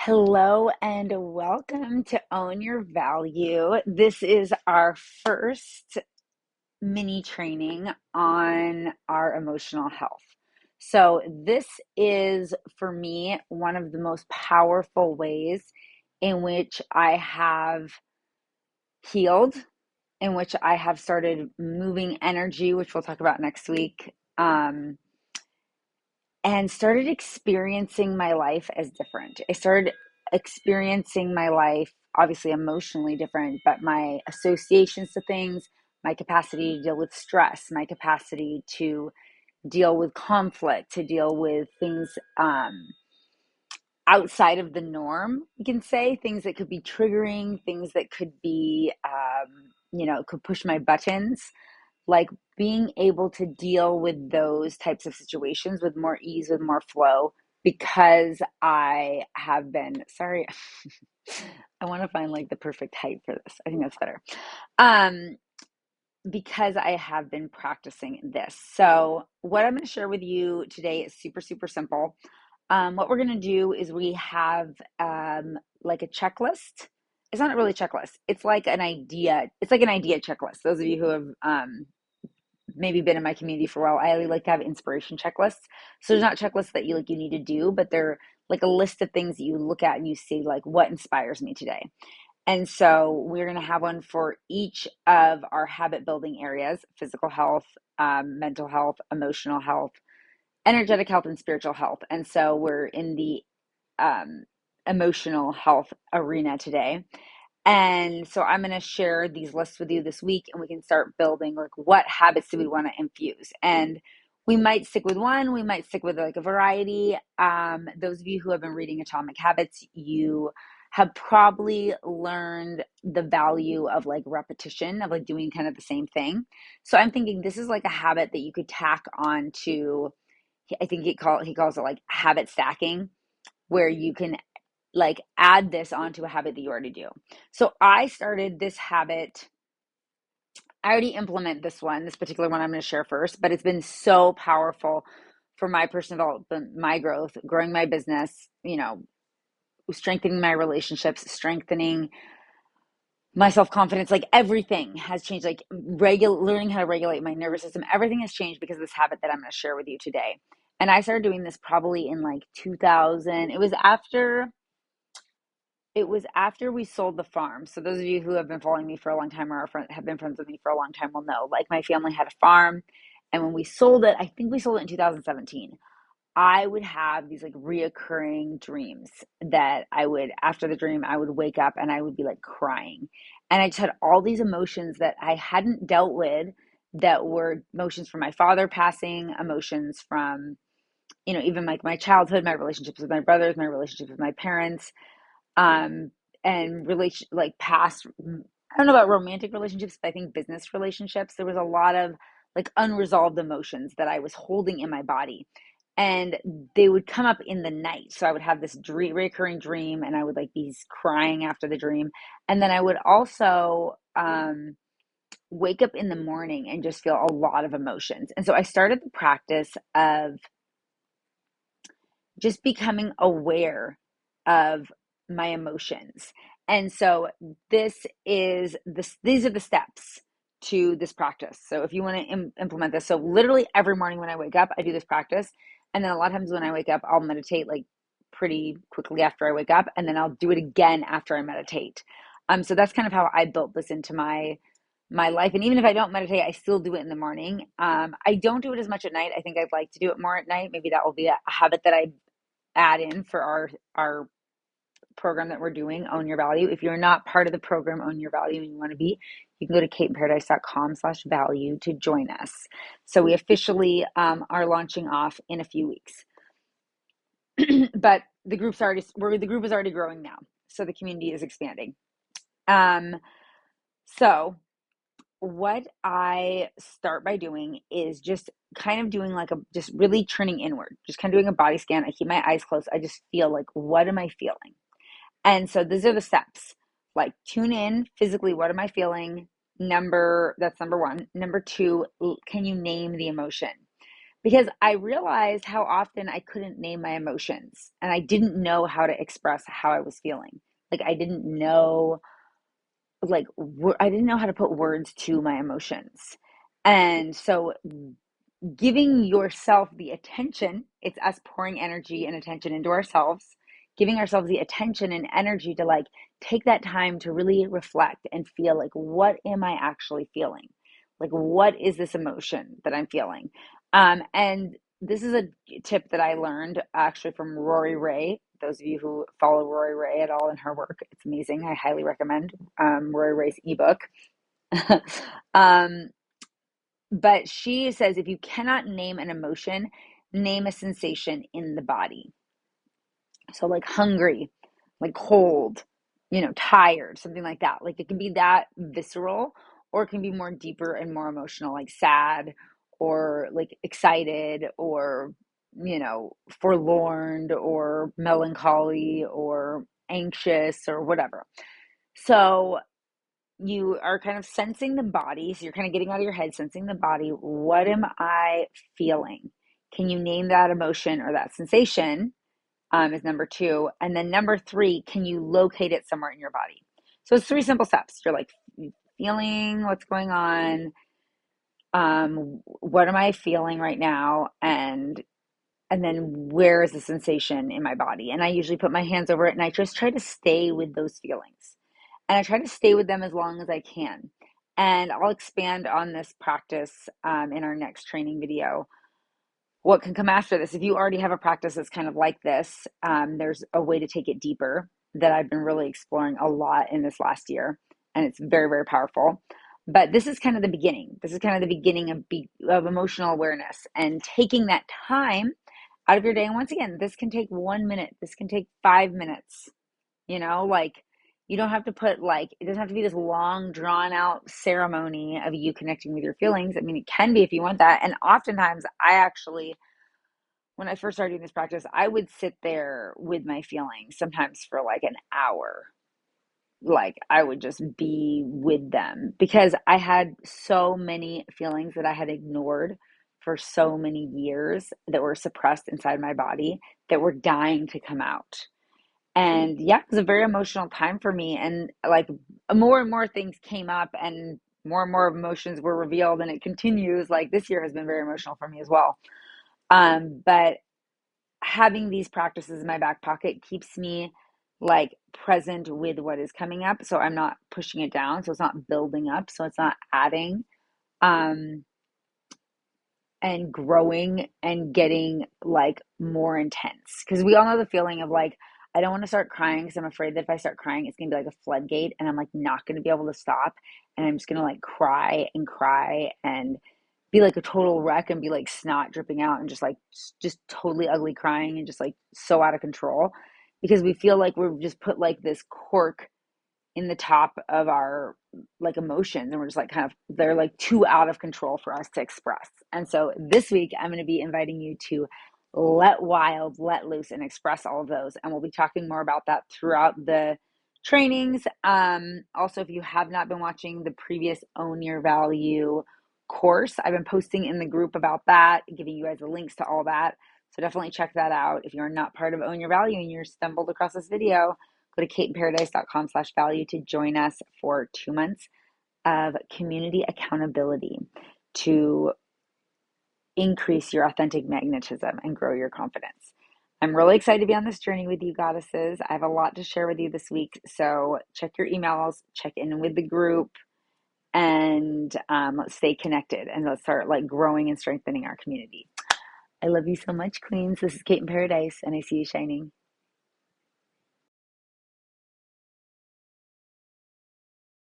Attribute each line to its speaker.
Speaker 1: Hello and welcome to Own Your Value. This is our first mini training on our emotional health. So, this is for me one of the most powerful ways in which I have healed, in which I have started moving energy, which we'll talk about next week. And started experiencing my life as different. I started experiencing my life obviously emotionally different, but my associations to things, my capacity to deal with stress, my capacity to deal with conflict, to deal with things outside of the norm, you can say, things that could be triggering, things that could be, could push my buttons, like being able to deal with those types of situations with more ease, with more flow, because I have been, sorry, I want to find like the perfect height for this. I think that's better. Um, because I have been practicing this. So, what I'm going to share with you today is super, super simple. What we're going to do is we have like a checklist. It's not really a checklist. It's like an idea. It's like an idea checklist. Those of you who have maybe been in my community for a while, I like to have inspiration checklists. So there's not checklists that you need to do, but they're like a list of things that you look at and you see like what inspires me today. And so we're going to have one for each of our habit building areas: physical health, mental health, emotional health, energetic health, and spiritual health. And so we're in the um, emotional health arena today. And so I'm going to share these lists with you this week, and we can start building like what habits do we want to infuse. And we might stick with one, we might stick with like a variety. Those of you who have been reading Atomic Habits, you have probably learned the value of like repetition, of like doing kind of the same thing. So I'm thinking this is like a habit that you could tack on to, I think he calls it like habit stacking, where you can like add this onto a habit that you already do. So I started this habit. I already implement this particular one I'm going to share first, but it's been so powerful for my personal development, my growth, growing my business, strengthening my relationships, strengthening my self-confidence. Like everything has changed, like learning how to regulate my nervous system. Everything has changed because of this habit that I'm going to share with you today. And I started doing this probably in like 2000. It was after we sold the farm. So those of you who have been following me for a long time or have been friends with me for a long time will know, like my family had a farm. And when we sold it, I think we sold it in 2017. I would have these like reoccurring dreams that after the dream, I would wake up and I would be like crying. And I just had all these emotions that I hadn't dealt with, that were emotions from my father passing, emotions from, even like my childhood, my relationships with my brothers, my relationships with my parents, um and relation like past, I don't know about romantic relationships, but I think business relationships. There was a lot of like unresolved emotions that I was holding in my body, and they would come up in the night. So I would have this recurring dream, and I would like be crying after the dream, and then I would also wake up in the morning and just feel a lot of emotions. And so I started the practice of just becoming aware of my emotions. And so these are the steps to this practice. So if you want to implement this, so literally every morning when I wake up, I do this practice. And then a lot of times when I wake up, I'll meditate like pretty quickly after I wake up, and then I'll do it again after I meditate. So that's kind of how I built this into my life. And even if I don't meditate, I still do it in the morning. I don't do it as much at night. I think I'd like to do it more at night. Maybe that will be a habit that I add in for our program that we're doing, Own Your Value. If you're not part of the program Own Your Value and you want to be, you can go to kateinparadise.com/value to join us. So we officially are launching off in a few weeks. But the group is already growing now. So the community is expanding. So what I start by doing is just kind of doing like just really turning inward, just kind of doing a body scan. I keep my eyes closed. I just feel like, what am I feeling? And so these are the steps. Like, tune in physically. What am I feeling? That's number one. Number two, can you name the emotion? because I realized how often I couldn't name my emotions and I didn't know how to express how I was feeling. Like I didn't know I didn't know how to put words to my emotions. And so giving yourself the attention, it's us pouring energy and attention into ourselves, giving ourselves the attention and energy to like take that time to really reflect and feel like, what am I actually feeling? Like, what is this emotion that I'm feeling? And this is a tip that I learned actually from Rory Ray. Those of you who follow Rory Ray at all in her work, it's amazing. I highly recommend Rory Ray's ebook. um, but she says if you cannot name an emotion, name a sensation in the body. So, like hungry, like cold, tired, something like that. Like it can be that visceral, or it can be more deeper and more emotional, like sad, or like excited, or, forlorn, or melancholy, or anxious, or whatever. So, you are kind of sensing the body. So you're kind of getting out of your head, sensing the body. What am I feeling? Can you name that emotion or that sensation? Is number two. And then number three, can you locate it somewhere in your body? So it's three simple steps. You're like feeling what's going on. What am I feeling right now? And then where is the sensation in my body? And I usually put my hands over it and I just try to stay with those feelings. And I try to stay with them as long as I can. And I'll expand on this practice in our next training video. What can come after this? If you already have a practice that's kind of like this, there's a way to take it deeper that I've been really exploring a lot in this last year. And it's very, very powerful. But this is kind of the beginning. This is kind of the beginning of emotional awareness and taking that time out of your day. And once again, this can take 1 minute, this can take 5 minutes, like you don't have to put like, it doesn't have to be this long drawn out ceremony of you connecting with your feelings. I mean, it can be if you want that. And oftentimes I actually, when I first started doing this practice, I would sit there with my feelings sometimes for like an hour. Like I would just be with them because I had so many feelings that I had ignored for so many years that were suppressed inside my body that were dying to come out. And yeah, it was a very emotional time for me. And like more and more things came up and more emotions were revealed. And it continues. Like this year has been very emotional for me as well. But having these practices in my back pocket keeps me like present with what is coming up. So I'm not pushing it down. So it's not building up. So it's not adding. Um, and growing and getting like more intense. Because we all know the feeling of like, I don't want to start crying because I'm afraid that if I start crying, it's going to be like a floodgate and I'm like not going to be able to stop. And I'm just going to like cry and be like a total wreck and be like snot dripping out and just totally ugly crying and just like so out of control because we feel like we've just put like this cork in the top of our like emotions and we're just like kind of they're like too out of control for us to express. And so this week I'm going to be inviting you to let wild, let loose, and express all of those, and we'll be talking more about that throughout the trainings. Also, if you have not been watching the previous Own Your Value course, I've been posting in the group about that, giving you guys the links to all that, so definitely check that out. If you're not part of Own Your Value and you're stumbled across this video, go to kateinparadise.com/value to join us for 2 months of community accountability to increase your authentic magnetism and grow your confidence. I'm really excited to be on this journey with you, goddesses. I have a lot to share with you this week. So check your emails, check in with the group, and let's stay connected and let's start like growing and strengthening our community. I love you so much, Queens. This is Kate in Paradise, and I see you shining.